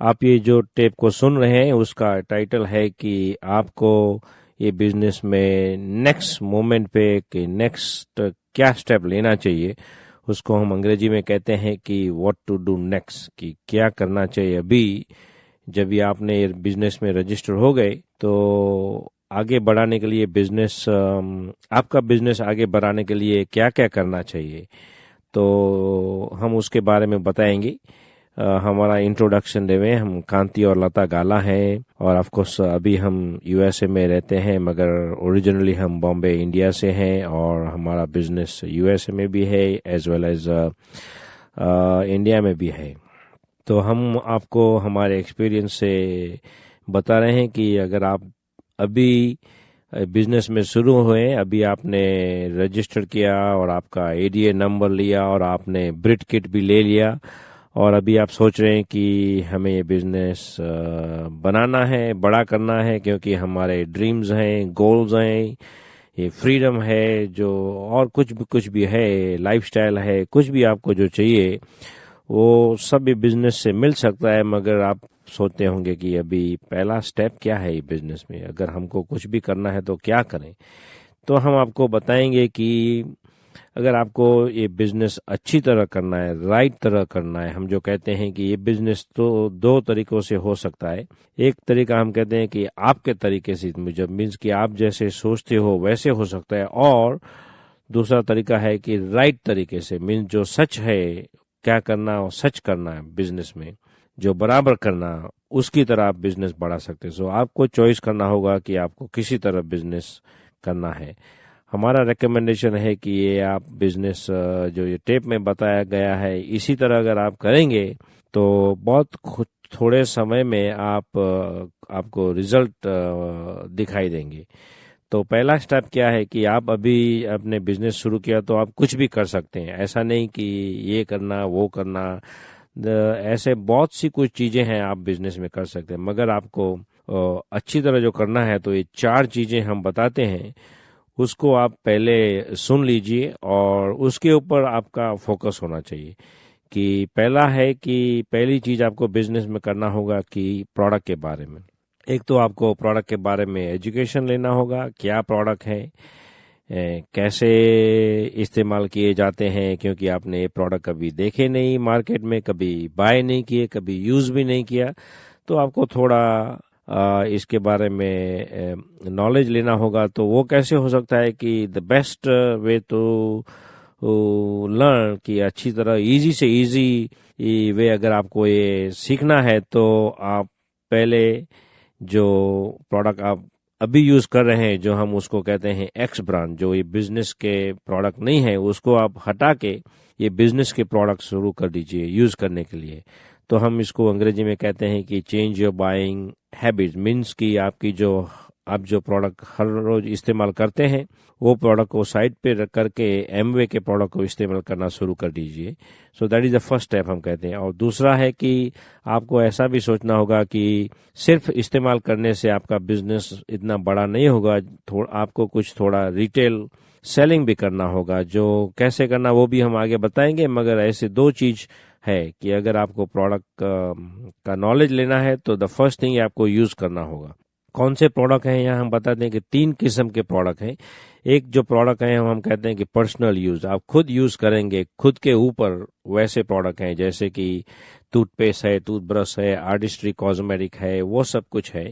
आप ये जो टेप को सुन रहे हैं उसका टाइटल है कि आपको ये बिजनेस में नेक्स्ट मोमेंट पे कि नेक्स्ट क्या स्टेप लेना चाहिए, उसको हम अंग्रेजी में कहते हैं कि व्हाट टू डू नेक्स्ट, कि क्या करना चाहिए अभी। जब भी आपने ये बिजनेस में रजिस्टर हो गए तो आगे बढ़ाने के लिए बिजनेस, आपका बिजनेस आगे बढ़ाने के लिए क्या क्या करना चाहिए, तो हम उसके बारे में बताएंगे। हमारा इंट्रोडक्शन देवे, हम कांति और लता गाला हैं और ऑफ कोर्स अभी हम यूएसए में रहते हैं, मगर ओरिजिनली हम बॉम्बे इंडिया से हैं और हमारा बिजनेस यूएसए में भी है एज वेल एज इंडिया में भी है। तो हम आपको हमारे एक्सपीरियंस से बता रहे हैं कि अगर आप अभी बिजनेस में शुरू हुए, अभी आपने रजिस्टर किया और आपका एडीए नंबर लिया और आपने ब्रिट किट भी ले लिया और अभी आप सोच रहे हैं कि हमें ये बिजनेस बनाना है, बड़ा करना है, क्योंकि हमारे ड्रीम्स हैं, गोल्स हैं, ये फ्रीडम है, जो और कुछ भी है, लाइफस्टाइल है, कुछ भी आपको जो चाहिए वो सब भी बिजनेस से मिल सकता है। मगर आप सोचते होंगे कि अभी पहला स्टेप क्या है ये बिजनेस में, अगर हमको कुछ भी करना है तो क्या करें। तो हम आपको बताएंगे कि अगर आपको ये बिजनेस अच्छी तरह करना है, राइट तरह करना है, हम जो कहते हैं कि ये बिजनेस तो दो तरीकों से हो सकता है। एक तरीका हम कहते हैं कि आपके तरीके से मुझे मीन्स कि आप जैसे सोचते हो वैसे हो सकता है, और दूसरा तरीका है कि राइट तरीके से मीन्स जो सच है, क्या करना और सच करना है बिजनेस में, जो बराबर करना, उसकी तरह आप बिजनेस बढ़ा सकते हैं। सो आपको चॉइस करना होगा कि आपको किसी तरह बिजनेस करना है। हमारा रिकमेंडेशन है कि ये आप बिजनेस जो ये टेप में बताया गया है इसी तरह अगर आप करेंगे तो बहुत थोड़े समय में आपको रिजल्ट दिखाई देंगे। तो पहला स्टेप क्या है कि आप अभी अपने बिजनेस शुरू किया तो आप कुछ भी कर सकते हैं, ऐसा नहीं कि ये करना वो करना। ऐसे बहुत सी कुछ चीजें हैं आप बिजनेस में कर सकते हैं, मगर आपको अच्छी तरह जो करना है तो ये 4 चीजें हम बताते हैं, उसको आप पहले सुन लीजिए और उसके ऊपर आपका फोकस होना चाहिए। कि पहला है कि पहली चीज आपको बिजनेस में करना होगा कि प्रोडक्ट के बारे में। एक तो आपको प्रोडक्ट के बारे में एजुकेशन लेना होगा, क्या प्रोडक्ट है, कैसे इस्तेमाल किए जाते हैं, क्योंकि आपने ये प्रोडक्ट कभी देखे नहीं मार्केट में, कभी बाय नहीं किए, कभी यूज भी नहीं किया, तो आपको थोड़ा इसके बारे में नॉलेज लेना होगा। तो वो कैसे हो सकता है कि the best way to learn, कि अच्छी तरह इजी से इजी वे अगर आपको ये सीखना है तो आप पहले जो प्रोडक्ट आप अभी यूज कर रहे हैं, जो हम उसको कहते हैं एक्स ब्रांड, जो ये बिजनेस के प्रोडक्ट नहीं है, उसको आप हटा के ये बिजनेस के प्रोडक्ट शुरू कर दीजिए यूज करने के लिए। तो हम इसको अंग्रेजी में कहते हैं कि change your buying habit, means कि आप जो प्रोडक्ट हर रोज इस्तेमाल करते हैं वो प्रोडक्ट को साइड पे रख करके एमवे के प्रोडक्ट को इस्तेमाल करना शुरू कर दीजिए। So that is the first step हम कहते हैं। और दूसरा है कि आपको ऐसा भी सोचना होगा कि सिर्फ इस्तेमाल करने से आपका बिजनेस इतना बड़ा नहीं होगा, आपको कुछ थोड़ा रिटेल सेलिंग भी करना होगा। जो कैसे करना वो भी हम आगे बताएंगे, मगर ऐसे 2 चीज है कि अगर आपको प्रोडक्ट का नॉलेज लेना है तो द फर्स्ट थिंग आपको यूज करना होगा। कौन से प्रोडक्ट हैं, यहाँ हम बता दें कि 3 किस्म के प्रोडक्ट हैं। एक जो प्रोडक्ट है हम कहते हैं कि पर्सनल यूज, आप खुद यूज करेंगे खुद के ऊपर, वैसे प्रोडक्ट हैं जैसे कि टूथपेस्ट है, टूथब्रश है, आर्टिस्ट्री कॉस्मेटिक है, वो सब कुछ है।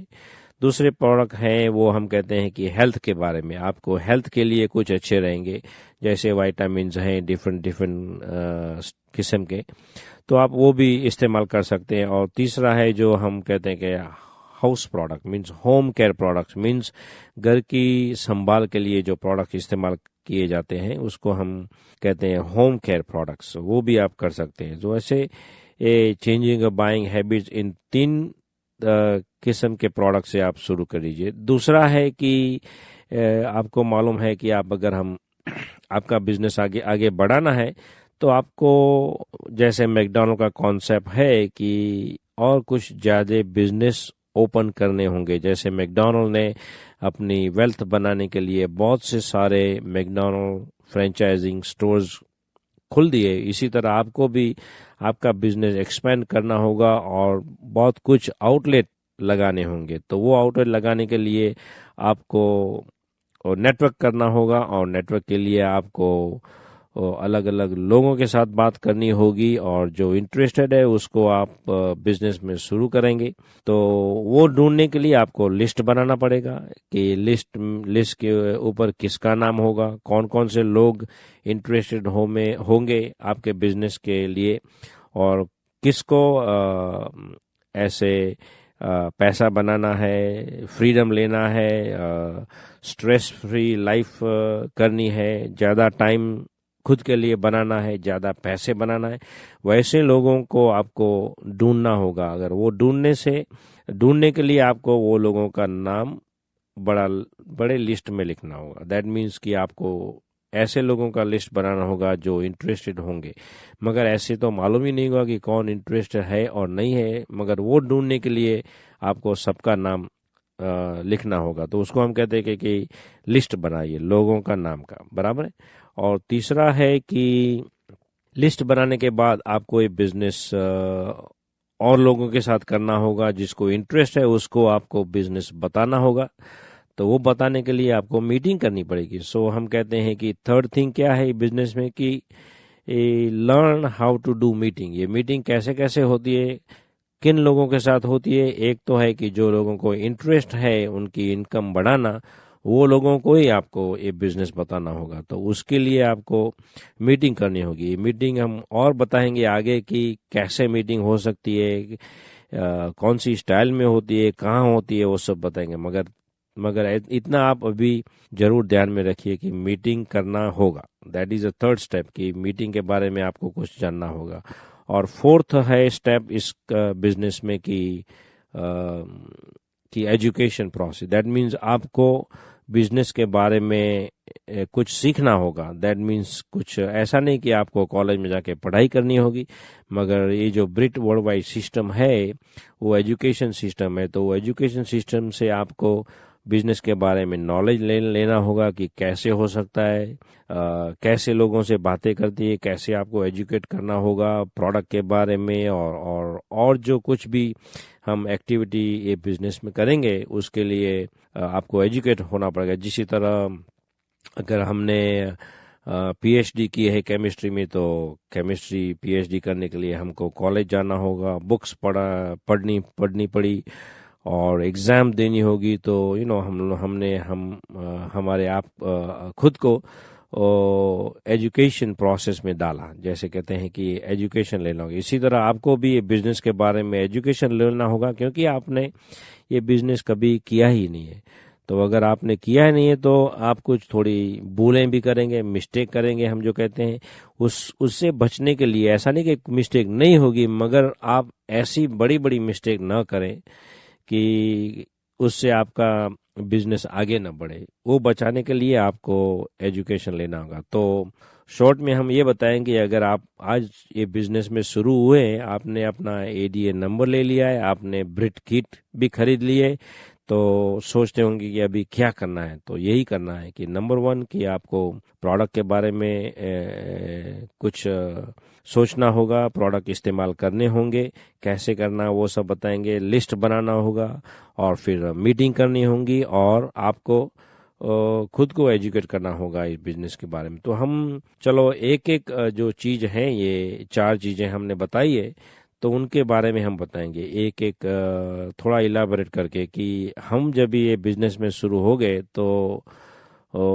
दूसरे प्रोडक्ट हैं वो हम कहते हैं कि हेल्थ के बारे में, आपको हेल्थ के लिए कुछ अच्छे रहेंगे, जैसे वाइटामिन हैं डिफरेंट किस्म के, तो आप वो भी इस्तेमाल कर सकते हैं। और तीसरा है जो हम कहते हैं कि house product, means home care products, means घर की संभाल के लिए जो प्रोडक्ट इस्तेमाल किए जाते हैं उसको हम कहते हैं होम केयर प्रोडक्ट्स, वो भी आप कर सकते हैं। जो ऐसे चेंजिंग बाइंग हैबिट्स, इन 3 किस्म के प्रोडक्ट से आप शुरू कर दीजिए। दूसरा है कि आपको मालूम है कि आपका बिजनेस आगे बढ़ाना है तो आपको, जैसे मैकडॉनल्ड का कॉन्सेप्ट है कि और कुछ ज्यादा बिजनेस ओपन करने होंगे। जैसे मैकडॉनल्ड ने अपनी वेल्थ बनाने के लिए बहुत से सारे मैकडॉनल्ड फ्रेंचाइजिंग स्टोर्स खुल दिए, इसी तरह आपको भी आपका बिजनेस एक्सपेंड करना होगा और बहुत कुछ आउटलेट लगाने होंगे। तो वो आउटलेट लगाने के लिए आपको नेटवर्क करना होगा, और नेटवर्क के लिए आपको अलग अलग लोगों के साथ बात करनी होगी, और जो इंटरेस्टेड है उसको आप बिजनेस में शुरू करेंगे। तो वो ढूंढने के लिए आपको लिस्ट बनाना पड़ेगा कि लिस्ट के ऊपर किसका नाम होगा, कौन कौन से लोग इंटरेस्टेड होंगे आपके बिजनेस के लिए, और किसको ऐसे पैसा बनाना है, फ्रीडम लेना है, स्ट्रेस फ्री लाइफ करनी है, ज़्यादा टाइम खुद के लिए बनाना है, ज़्यादा पैसे बनाना है, वैसे लोगों को आपको ढूंढना होगा। अगर वो ढूंढने के लिए आपको वो लोगों का नाम बड़े लिस्ट में लिखना होगा। दैट मीन्स कि आपको ऐसे लोगों का लिस्ट बनाना होगा जो इंटरेस्टेड होंगे, मगर ऐसे तो मालूम ही नहीं होगा कि कौन इंटरेस्टेड है और नहीं है, मगर वो ढूंढने के लिए आपको सबका नाम लिखना होगा। तो उसको हम कहते हैं कि लिस्ट बनाइए लोगों का नाम का, बराबर है। और तीसरा है कि लिस्ट बनाने के बाद आपको ये बिजनेस और लोगों के साथ करना होगा, जिसको इंटरेस्ट है उसको आपको बिजनेस बताना होगा। तो वो बताने के लिए आपको मीटिंग करनी पड़ेगी। सो हम कहते हैं कि थर्ड थिंग क्या है बिजनेस में कि learn how to do meeting. ये मीटिंग कैसे कैसे होती है, किन लोगों के साथ होती है। एक तो है कि जो लोगों को इंटरेस्ट है उनकी इनकम बढ़ाना, वो लोगों को ही आपको ये बिजनेस बताना होगा। तो उसके लिए आपको मीटिंग करनी होगी। मीटिंग हम और बताएंगे आगे कि कैसे मीटिंग हो सकती है, कौन सी स्टाइल में होती है, कहाँ होती है, वो सब बताएंगे। मगर इतना आप अभी जरूर ध्यान में रखिए कि मीटिंग करना होगा। That is a third step कि मीटिंग के बारे में आपको कुछ जानना होगा। और फोर्थ है स्टेप इस बिजनेस में कि एजुकेशन प्रोसेस। दैट मीन्स आपको बिजनेस के बारे में कुछ सीखना होगा। दैट मीन्स कुछ ऐसा नहीं कि आपको कॉलेज में जाके पढ़ाई करनी होगी, मगर ये जो ब्रिट वर्ल्ड वाइड सिस्टम है वो एजुकेशन सिस्टम है। तो वो एजुकेशन सिस्टम से आपको बिजनेस के बारे में नॉलेज लेना होगा कि कैसे हो सकता है, कैसे लोगों से बातें करती है, कैसे आपको एजुकेट करना होगा प्रोडक्ट के बारे में, और जो कुछ भी हम एक्टिविटी ये बिजनेस में करेंगे उसके लिए आपको एजुकेट होना पड़ेगा। जिसी तरह अगर हमने पीएचडी की है केमिस्ट्री में, तो केमिस्ट्री पीएचडी करने के लिए हमको कॉलेज जाना होगा, बुक्स पढ़नी पड़ी और एग्ज़ाम देनी होगी। तो हमारे आप खुद को एजुकेशन प्रोसेस में डाला, जैसे कहते हैं कि एजुकेशन लेना होगा। इसी तरह आपको भी ये बिजनेस के बारे में एजुकेशन लेना होगा, क्योंकि आपने ये बिजनेस कभी किया ही नहीं है। तो अगर आपने किया ही नहीं है तो आप कुछ थोड़ी भूलें भी करेंगे, मिस्टेक करेंगे, हम जो कहते हैं उससे बचने के लिए। ऐसा नहीं कि मिस्टेक नहीं होगी, मगर आप ऐसी बड़ी बड़ी मिस्टेक ना करें कि उससे आपका बिजनेस आगे न बढ़े। वो बचाने के लिए आपको एजुकेशन लेना होगा। तो शॉर्ट में हम ये बताएंगे, अगर आप आज ये बिजनेस में शुरू हुए, आपने अपना एडीए नंबर ले लिया है, आपने ब्रिट किट भी खरीद ली है, तो सोचते होंगे कि अभी क्या करना है। तो यही करना है कि नंबर 1 कि आपको प्रोडक्ट के बारे में कुछ सोचना होगा, प्रोडक्ट इस्तेमाल करने होंगे, कैसे करना वो सब बताएंगे, लिस्ट बनाना होगा, और फिर मीटिंग करनी होगी, और आपको खुद को एजुकेट करना होगा इस बिजनेस के बारे में। तो हम चलो एक एक जो चीज़ है, ये 4 चीज़ें हमने बताई है, तो उनके बारे में हम बताएंगे एक एक थोड़ा इलाबोरेट करके कि हम जब ये बिजनेस में शुरू हो गए तो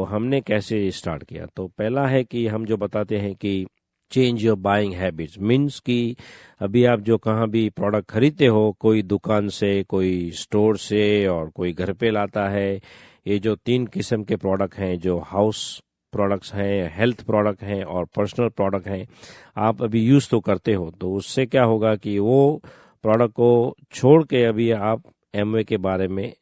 हमने कैसे स्टार्ट किया। तो पहला है कि हम जो बताते हैं कि change your buying habits. Means कि अभी आप जो कहाँ भी प्रोडक्ट खरीदते हो, कोई दुकान से, कोई स्टोर से, और कोई घर पे लाता है, ये जो 3 किस्म के प्रोडक्ट हैं, जो हाउस प्रोडक्ट्स हैं, हेल्थ प्रोडक्ट हैं और पर्सनल प्रोडक्ट हैं, आप अभी यूज़ तो करते हो। तो उससे क्या होगा कि वो प्रोडक्ट को छोड़ के अभी आप एमवे के बारे में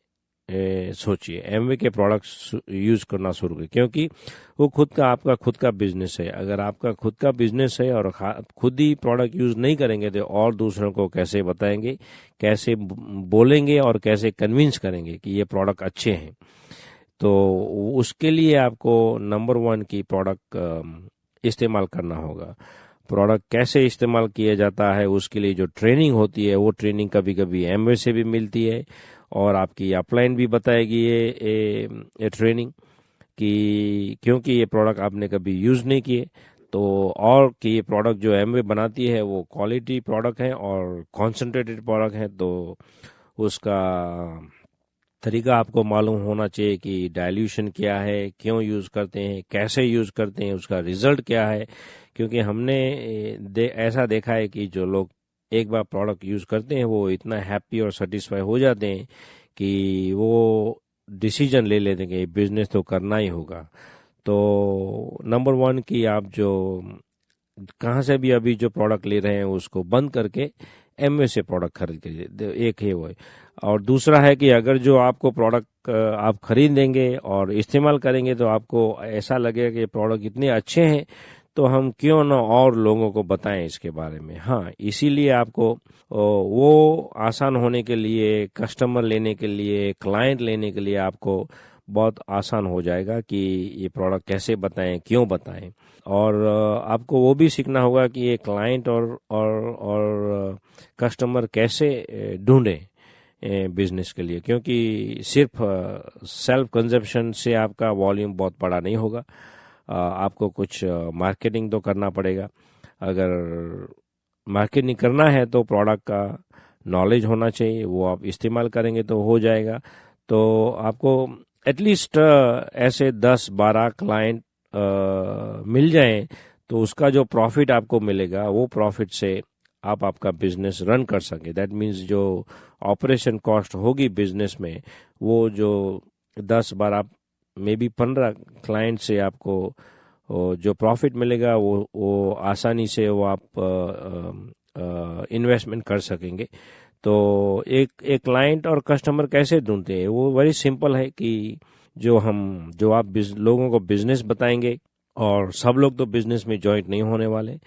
सोचिए, एमवे के प्रोडक्ट्स यूज़ करना शुरू करिए, क्योंकि वो आपका खुद का बिजनेस है। अगर आपका खुद का बिजनेस है और खुद ही प्रोडक्ट यूज़ नहीं करेंगे तो और दूसरों को कैसे बताएंगे, कैसे बोलेंगे और कैसे कन्विंस करेंगे कि ये प्रोडक्ट अच्छे हैं। तो उसके लिए आपको नंबर 1 की प्रोडक्ट इस्तेमाल करना होगा। प्रोडक्ट कैसे इस्तेमाल किया जाता है उसके लिए जो ट्रेनिंग होती है वो ट्रेनिंग कभी कभी एमवे से भी मिलती है, और आपकी अपलाइन भी बताएगी ये ट्रेनिंग कि क्योंकि ये प्रोडक्ट आपने कभी यूज़ नहीं किए, तो और कि ये प्रोडक्ट जो एमवे बनाती है वो क्वालिटी प्रोडक्ट है और कॉन्सेंट्रेटेड प्रोडक्ट है, तो उसका तरीका आपको मालूम होना चाहिए कि डाइल्यूशन क्या है, क्यों यूज़ करते हैं, कैसे यूज़ करते हैं, उसका रिजल्ट क्या है। क्योंकि हमने ऐसा देखा है कि जो लोग एक बार प्रोडक्ट यूज़ करते हैं वो इतना हैप्पी और सेटिस्फाई हो जाते हैं कि वो डिसीजन ले लेते हैं कि बिजनेस तो करना ही होगा। तो नंबर वन कि आप जो कहाँ से भी अभी जो प्रोडक्ट ले रहे हैं उसको बंद करके एमवे से प्रोडक्ट खरीद के, एक है वो है। और दूसरा है कि अगर जो आपको प्रोडक्ट आप खरीदेंगे और इस्तेमाल करेंगे तो आपको ऐसा लगेगा कि प्रोडक्ट इतने अच्छे हैं तो हम क्यों ना और लोगों को बताएं इसके बारे में। हाँ, इसीलिए आपको वो आसान होने के लिए, कस्टमर लेने के लिए, क्लाइंट लेने के लिए आपको बहुत आसान हो जाएगा कि ये प्रोडक्ट कैसे बताएं, क्यों बताएं। और आपको वो भी सीखना होगा कि ये क्लाइंट और कस्टमर कैसे ढूंढें बिजनेस के लिए, क्योंकि सिर्फ सेल्फ कंजप्शन से आपका वॉल्यूम बहुत बड़ा नहीं होगा। आपको कुछ मार्केटिंग तो करना पड़ेगा। अगर मार्केटिंग करना है तो प्रोडक्ट का नॉलेज होना चाहिए, वो आप इस्तेमाल करेंगे तो हो जाएगा। तो आपको एटलीस्ट ऐसे 10-12 क्लाइंट मिल जाएं तो उसका जो प्रॉफिट आपको मिलेगा वो प्रॉफिट से आप आपका बिजनेस रन कर सकें। दैट मीन्स जो ऑपरेशन कॉस्ट होगी बिजनेस में, वो जो 10-12 मे बी 15 क्लाइंट से आपको जो प्रॉफिट मिलेगा वो आसानी से वो आप इन्वेस्टमेंट कर सकेंगे। तो एक क्लाइंट और कस्टमर कैसे ढूंढते हैं, वो वेरी सिंपल है कि जो आप लोगों को बिजनेस बताएंगे, और सब लोग तो बिजनेस में जॉइंट नहीं होने वाले,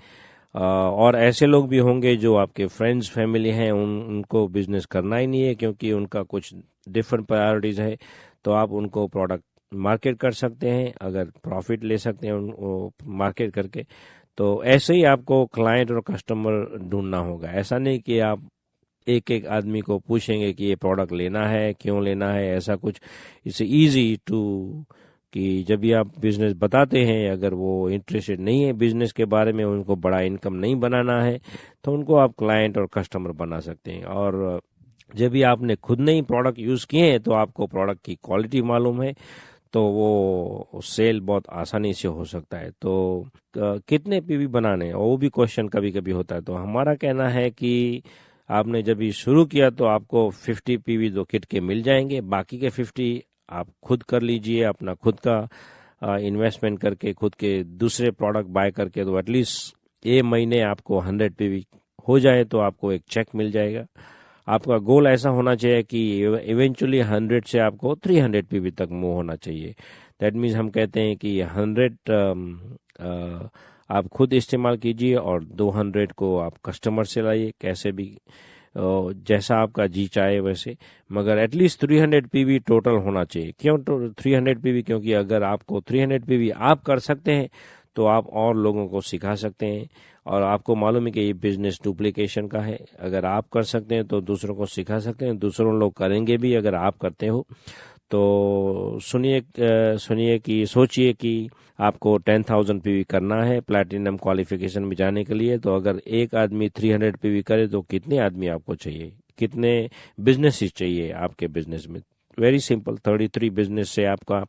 और ऐसे लोग भी होंगे जो आपके फ्रेंड्स फैमिली हैं, उनको बिजनेस करना ही नहीं है क्योंकि उनका कुछ डिफरेंट प्रायोरिटीज है। तो आप उनको प्रोडक्ट मार्केट कर सकते हैं, अगर प्रॉफिट ले सकते हैं उनको मार्केट करके। तो ऐसे ही आपको क्लाइंट और कस्टमर ढूंढना होगा। ऐसा नहीं कि आप एक एक आदमी को पूछेंगे कि ये प्रोडक्ट लेना है, क्यों लेना है, ऐसा कुछ। इट्स इजी टू कि जब भी आप बिजनेस बताते हैं, अगर वो इंटरेस्टेड नहीं है बिजनेस के बारे में, उनको बड़ा इनकम नहीं बनाना है, तो उनको आप क्लाइंट और कस्टमर बना सकते हैं। और जब भी आपने खुद नहीं प्रोडक्ट यूज़ किए हैं तो आपको प्रोडक्ट की क्वालिटी मालूम है, तो वो सेल बहुत आसानी से हो सकता है। तो कितने पीवी बनाने हैं वो भी क्वेश्चन कभी कभी होता है। तो हमारा कहना है कि आपने जब भी शुरू किया तो आपको 50 पीवी 2 किट के मिल जाएंगे, बाकी के 50 आप खुद कर लीजिए, अपना खुद का इन्वेस्टमेंट करके, खुद के दूसरे प्रोडक्ट बाय करके। तो एटलीस्ट ये महीने आपको 100 पीवी हो जाए तो आपको एक चेक मिल जाएगा। आपका गोल ऐसा होना चाहिए कि इवेंचुअली 100 से आपको 300 पीवी तक मूव होना चाहिए। दैट मीन्स हम कहते हैं कि 100 आप खुद इस्तेमाल कीजिए और 200 को आप कस्टमर से लाइए, कैसे भी जैसा आपका जी चाहे वैसे, मगर एटलीस्ट 300 पीवी टोटल होना चाहिए। क्यों 300 पीवी? क्योंकि अगर आपको 300 पीवी आप कर सकते हैं तो आप और लोगों को सिखा सकते हैं, और आपको मालूम है कि ये बिजनेस डुप्लीकेशन का है। अगर आप कर सकते हैं तो दूसरों को सिखा सकते हैं, दूसरों लोग करेंगे भी अगर आप करते हो। तो सुनिए कि सोचिए कि आपको 10,000 पीवी करना है प्लैटिनम क्वालिफिकेशन में जाने के लिए। तो अगर एक आदमी 300 पीवी करे तो कितने आदमी आपको चाहिए, कितने बिजनेसेस चाहिए आपके बिजनेस में? वेरी सिंपल, 33 बिजनेस से आपका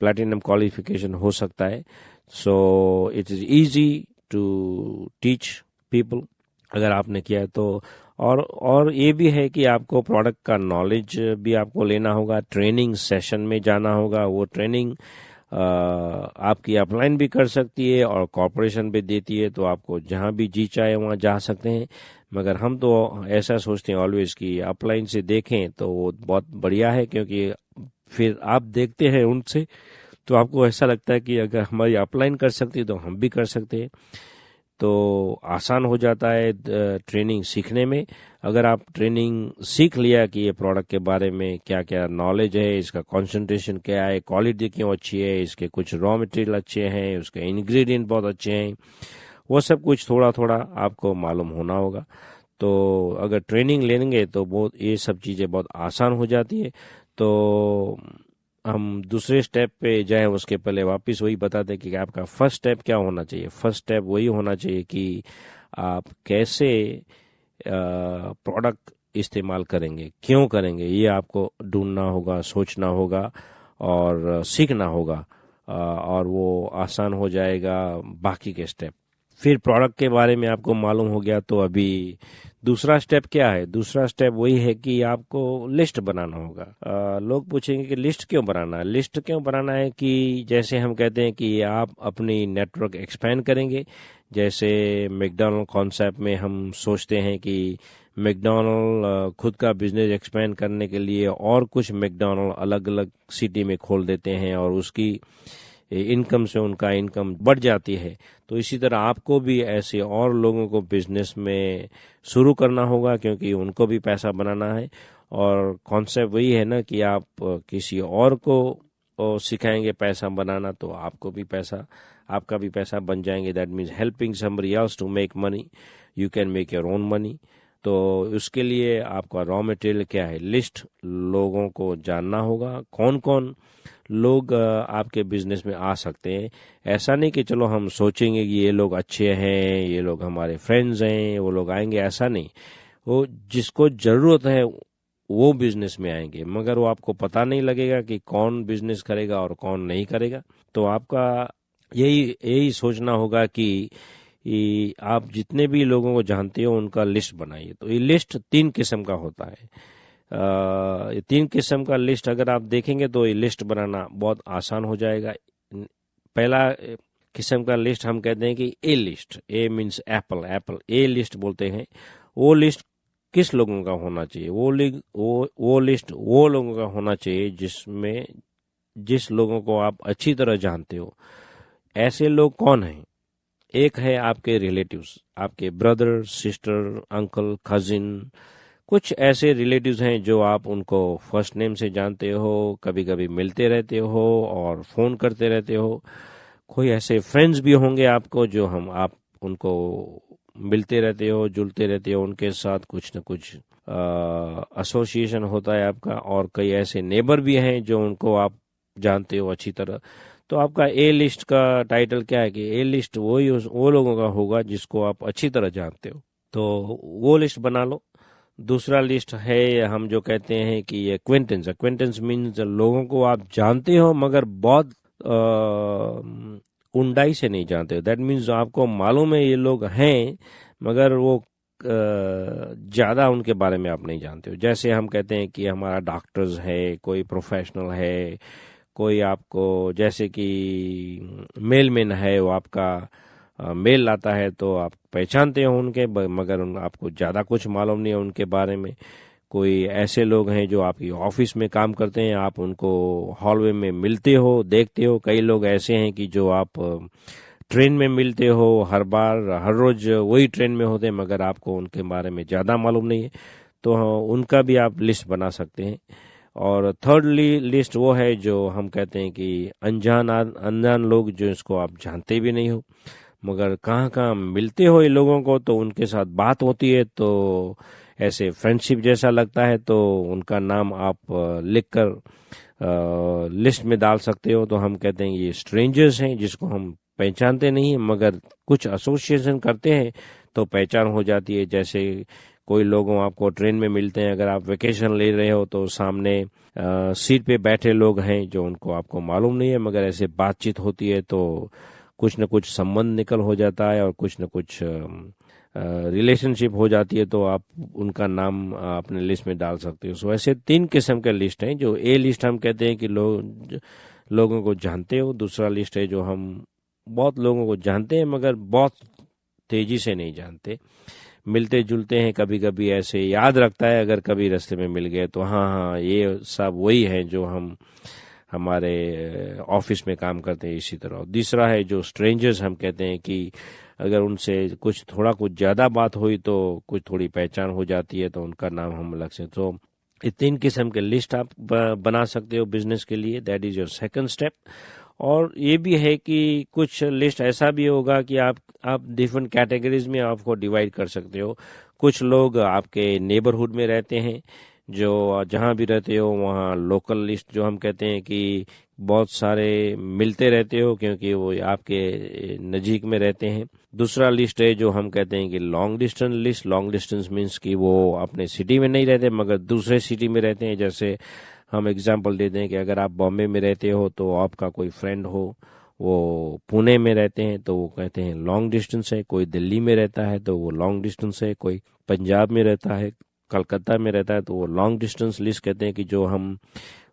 प्लैटिनम क्वालिफिकेशन हो सकता है। So it is easy to teach people अगर आपने किया है तो। और ये भी है कि आपको प्रोडक्ट का नॉलेज भी आपको लेना होगा, ट्रेनिंग सेशन में जाना होगा। वो ट्रेनिंग आपकी अपलाइन भी कर सकती है और कॉर्पोरेशन भी देती है, तो आपको जहाँ भी जी चाहे वहाँ जा सकते हैं। मगर हम तो ऐसा सोचते हैं ऑलवेज कि अपलाइन से देखें तो वो बहुत बढ़िया है, क्योंकि फिर आप देखते हैं उनसे तो आपको ऐसा लगता है कि अगर हमारी अपलाइन कर सकती है तो हम भी कर सकते हैं। तो आसान हो जाता है ट्रेनिंग सीखने में। अगर आप ट्रेनिंग सीख लिया कि ये प्रोडक्ट के बारे में क्या क्या नॉलेज है, इसका कंसंट्रेशन क्या है, क्वालिटी क्यों अच्छी है, इसके कुछ रॉ मटेरियल अच्छे हैं, उसके इंग्रेडिएंट बहुत अच्छे हैं, वो सब कुछ थोड़ा थोड़ा आपको मालूम होना होगा। तो अगर ट्रेनिंग लेंगे तो बहुत ये सब चीज़ें बहुत आसान हो जाती है। तो हम दूसरे स्टेप पे जाएं उसके पहले वापस वही बता दें कि आपका फर्स्ट स्टेप क्या होना चाहिए। फर्स्ट स्टेप वही होना चाहिए कि आप कैसे प्रोडक्ट इस्तेमाल करेंगे, क्यों करेंगे, ये आपको ढूंढना होगा, सोचना होगा और सीखना होगा, और वो आसान हो जाएगा बाकी के स्टेप। फिर प्रोडक्ट के बारे में आपको मालूम हो गया तो अभी दूसरा स्टेप क्या है? दूसरा स्टेप वही है कि आपको लिस्ट बनाना होगा। लोग पूछेंगे कि लिस्ट क्यों बनाना है? लिस्ट क्यों बनाना है कि जैसे हम कहते हैं कि आप अपनी नेटवर्क एक्सपेंड करेंगे। जैसे मैकडॉनल्ड कॉन्सेप्ट में हम सोचते हैं कि मैकडॉनल्ड खुद का बिजनेस एक्सपेंड करने के लिए और कुछ मैकडॉनल्ड अलग अलग सिटी में खोल देते हैं और उसकी इनकम से उनका इनकम बढ़ जाती है। तो इसी तरह आपको भी ऐसे और लोगों को बिजनेस में शुरू करना होगा, क्योंकि उनको भी पैसा बनाना है। और कॉन्सेप्ट वही है ना कि आप किसी और को सिखाएंगे पैसा बनाना तो आपका भी पैसा बन जाएंगे। That means helping somebody else to make money, you can make your own money. तो उसके लिए आपका रॉ मटेरियल क्या है? लिस्ट। लोगों को जानना होगा कौन कौन लोग आपके बिजनेस में आ सकते हैं। ऐसा नहीं कि चलो हम सोचेंगे कि ये लोग अच्छे हैं, ये लोग हमारे फ्रेंड्स हैं, वो लोग आएंगे, ऐसा नहीं। वो जिसको जरूरत है वो बिजनेस में आएंगे, मगर वो आपको पता नहीं लगेगा कि कौन बिजनेस करेगा और कौन नहीं करेगा। तो आपका यही सोचना होगा कि आप जितने भी लोगों को जानते हो उनका लिस्ट बनाइए। तो ये लिस्ट 3 किस्म का होता है। 3 किस्म का लिस्ट अगर आप देखेंगे तो ये लिस्ट बनाना बहुत आसान हो जाएगा। पहला किस्म का लिस्ट हम कहते हैं कि ए लिस्ट। ए मीन्स एप्पल ए लिस्ट बोलते हैं। वो लिस्ट किस लोगों का होना चाहिए? वो लिस्ट वो लोगों का होना चाहिए जिस लोगों को आप अच्छी तरह जानते हो। ऐसे लोग कौन हैं? एक है आपके रिलेटिव्स, आपके ब्रदर, सिस्टर, अंकल, कजिन। कुछ ऐसे रिलेटिव्स हैं जो आप उनको फर्स्ट नेम से जानते हो, कभी कभी मिलते रहते हो और फोन करते रहते हो। कोई ऐसे फ्रेंड्स भी होंगे आपको जो आप उनको मिलते रहते हो, जुलते रहते हो, उनके साथ कुछ न कुछ एसोसिएशन होता है आपका। और कई ऐसे नेबर भी हैं जो उनको आप जानते हो अच्छी तरह। तो आपका ए लिस्ट का टाइटल क्या है कि ए लिस्ट वो लोगों का होगा जिसको आप अच्छी तरह जानते हो। तो वो लिस्ट बना लो। दूसरा लिस्ट है हम जो कहते हैं कि एक्वेंटेंस मीन्स लोगों को आप जानते हो मगर बहुत ऊंडाई से नहीं जानते हो। दैट मीन्स आपको मालूम है ये लोग हैं मगर वो ज़्यादा उनके बारे में आप नहीं जानते हो। जैसे हम कहते हैं कि हमारा डॉक्टर्स है, कोई प्रोफेशनल है, कोई आपको जैसे कि मेलमैन है, वो आपका मेल लाता है तो आप पहचानते हो उनके, मगर आपको ज़्यादा कुछ मालूम नहीं है उनके बारे में। कोई ऐसे लोग हैं जो आपकी ऑफिस में काम करते हैं, आप उनको हॉलवे में मिलते हो, देखते हो। कई लोग ऐसे हैं कि जो आप ट्रेन में मिलते हो, हर रोज वही ट्रेन में होते हैं मगर आपको उनके बारे में ज़्यादा मालूम नहीं है। तो उनका भी आप लिस्ट बना सकते हैं। और थर्डली लिस्ट वो है जो हम कहते हैं कि अनजान लोग जो इसको आप जानते भी नहीं हो मगर कहाँ कहाँ मिलते हो ये लोगों को, तो उनके साथ बात होती है तो ऐसे फ्रेंडशिप जैसा लगता है, तो उनका नाम आप लिखकर लिस्ट में डाल सकते हो। तो हम कहते हैं ये स्ट्रेंजर्स हैं जिसको हम पहचानते नहीं हैं मगर कुछ एसोसिएशन करते हैं तो पहचान हो जाती है। जैसे कोई लोगों आपको ट्रेन में मिलते हैं, अगर आप वेकेशन ले रहे हो तो सामने सीट पे बैठे लोग हैं जो उनको आपको मालूम नहीं है मगर ऐसे बातचीत होती है तो कुछ न कुछ संबंध निकल हो जाता है और कुछ न कुछ रिलेशनशिप हो जाती है, तो आप उनका नाम अपने लिस्ट में डाल सकते हो। सो ऐसे 3 किस्म के लिस्ट हैं। जो ए लिस्ट हम कहते हैं कि लोगों को जानते हो। दूसरा लिस्ट है जो हम बहुत लोगों को जानते हैं मगर बहुत तेजी से नहीं जानते, मिलते जुलते हैं, कभी कभी ऐसे याद रखता है अगर कभी रास्ते में मिल गए तो हाँ ये सब वही है जो हमारे ऑफिस में काम करते हैं इसी तरह। तीसरा है जो स्ट्रेंजर्स हम कहते हैं कि अगर उनसे कुछ ज़्यादा बात हुई तो कुछ थोड़ी पहचान हो जाती है तो उनका नाम हम अलग से। तो ये 3 किस्म के लिस्ट आप बना सकते हो बिजनेस के लिए। That is your second step. और ये भी है कि कुछ लिस्ट ऐसा भी होगा कि आप डिफरेंट कैटेगरीज में आपको डिवाइड कर सकते हो। कुछ लोग आपके नेबरहुड में रहते हैं, जो जहाँ भी रहते हो वहाँ लोकल लिस्ट जो हम कहते हैं कि बहुत सारे मिलते रहते हो क्योंकि वो आपके नज़दीक में रहते हैं। दूसरा लिस्ट है जो हम कहते हैं कि long distance list. Long distance means कि वो अपने सिटी में नहीं रहते मगर दूसरे सिटी में रहते हैं। जैसे हम एग्जांपल देते हैं कि अगर आप बॉम्बे में रहते हो तो आपका कोई फ्रेंड हो वो पुणे में रहते हैं तो वो कहते हैं लॉन्ग डिस्टेंस है। कोई दिल्ली में रहता है तो वो लॉन्ग डिस्टेंस है। कोई पंजाब में रहता है, कलकत्ता में रहता है तो वो लॉन्ग डिस्टेंस लिस्ट कहते हैं कि जो हम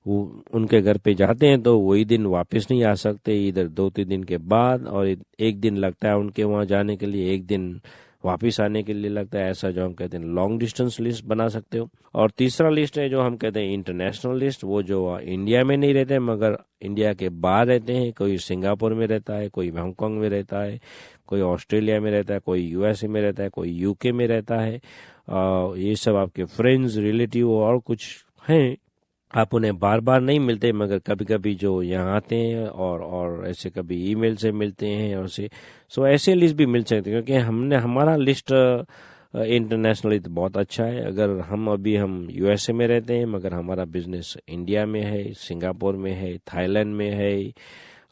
वो उनके घर पे जाते हैं तो वही दिन वापस नहीं आ सकते, इधर 2-3 दिन के बाद, और एक दिन लगता है उनके वहाँ जाने के लिए, एक दिन वापस आने के लिए लगता है। ऐसा जो हम कहते हैं लॉन्ग डिस्टेंस लिस्ट बना सकते हो। और तीसरा लिस्ट है जो हम कहते हैं इंटरनेशनल लिस्ट, वो जो इंडिया में नहीं रहते मगर इंडिया के बाहर रहते हैं। कोई सिंगापुर में रहता है, कोई हांगकांग में रहता है, कोई ऑस्ट्रेलिया में रहता है, कोई यूएसए में रहता है, कोई यूके में रहता है। ये सब आपके फ्रेंड्स, रिलेटिव और कुछ हैं। आप उन्हें बार बार नहीं मिलते मगर कभी कभी जो यहाँ आते हैं और ऐसे कभी ईमेल से मिलते हैं और से सो ऐसे लिस्ट भी मिल सकते हैं क्योंकि हमारा लिस्ट इंटरनेशनली तो बहुत अच्छा है। अगर हम यूएसए में रहते हैं मगर हमारा बिजनेस इंडिया में है, सिंगापुर में है, थाईलैंड में है,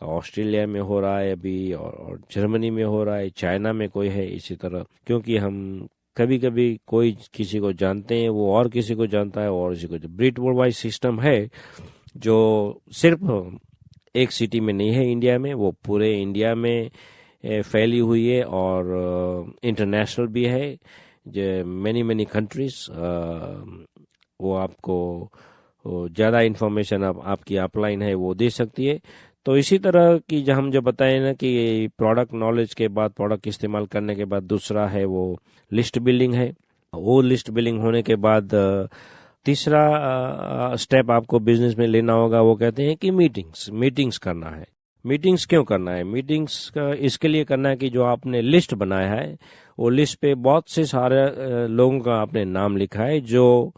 ऑस्ट्रेलिया में हो रहा है अभी, और जर्मनी में हो रहा है, चाइना में कोई है, इसी तरह। क्योंकि हम कभी कभी कोई किसी को जानते हैं, वो और किसी को जानता है और किसी को, जो ब्रिट वर्ल्ड वाइड सिस्टम है जो सिर्फ एक सिटी में नहीं है इंडिया में, वो पूरे इंडिया में फैली हुई है और इंटरनेशनल भी है। जो मैनी कंट्रीज, वो आपको ज़्यादा इन्फॉर्मेशन आपकी अपलाइन है वो दे सकती है। तो इसी तरह की जो हम बताए ना कि प्रोडक्ट नॉलेज के बाद, प्रोडक्ट इस्तेमाल करने के बाद दूसरा है वो लिस्ट बिल्डिंग है। वो लिस्ट बिल्डिंग होने के बाद तीसरा स्टेप आपको बिजनेस में लेना होगा, वो कहते हैं कि मीटिंग्स करना है। मीटिंग्स क्यों करना है? मीटिंग्स का इसके लिए करना है कि जो आपने लिस्ट बनाया है वो लिस्ट पे बहुत से सारे लोगों का आपने नाम लिखा है जो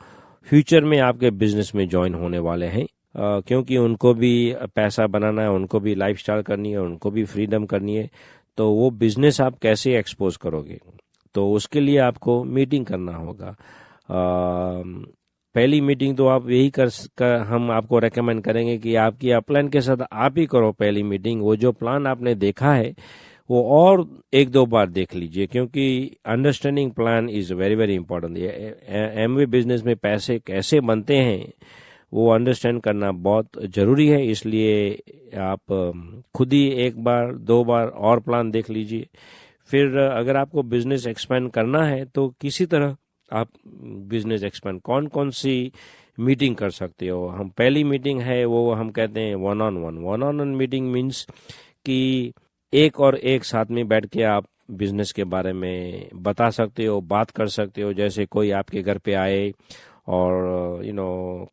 फ्यूचर में आपके बिजनेस में ज्वाइन होने वाले हैं। क्योंकि उनको भी पैसा बनाना है, उनको भी लाइफस्टाइल करनी है, उनको भी फ्रीडम करनी है। तो वो बिजनेस आप कैसे एक्सपोज करोगे, तो उसके लिए आपको मीटिंग करना होगा। पहली मीटिंग तो आप यही हम आपको रेकमेंड करेंगे कि आपकी अपलाइन के साथ आप ही करो पहली मीटिंग। वो जो प्लान आपने देखा है वो और 1-2 बार देख लीजिए क्योंकि understanding plan is very very important. Amway business में पैसे कैसे बनते हैं वो अंडरस्टैंड करना बहुत ज़रूरी है। इसलिए आप खुद ही 1 बार 2 बार और प्लान देख लीजिए। फिर अगर आपको बिजनेस एक्सपेंड करना है तो किसी तरह आप बिजनेस एक्सपेंड कौन सी मीटिंग कर सकते हो। हम पहली मीटिंग है वो हम कहते हैं one on one meeting means कि एक और एक साथ में बैठ के आप बिजनेस के बारे में बता सकते हो, बात कर सकते हो। जैसे कोई आपके घर पे आए और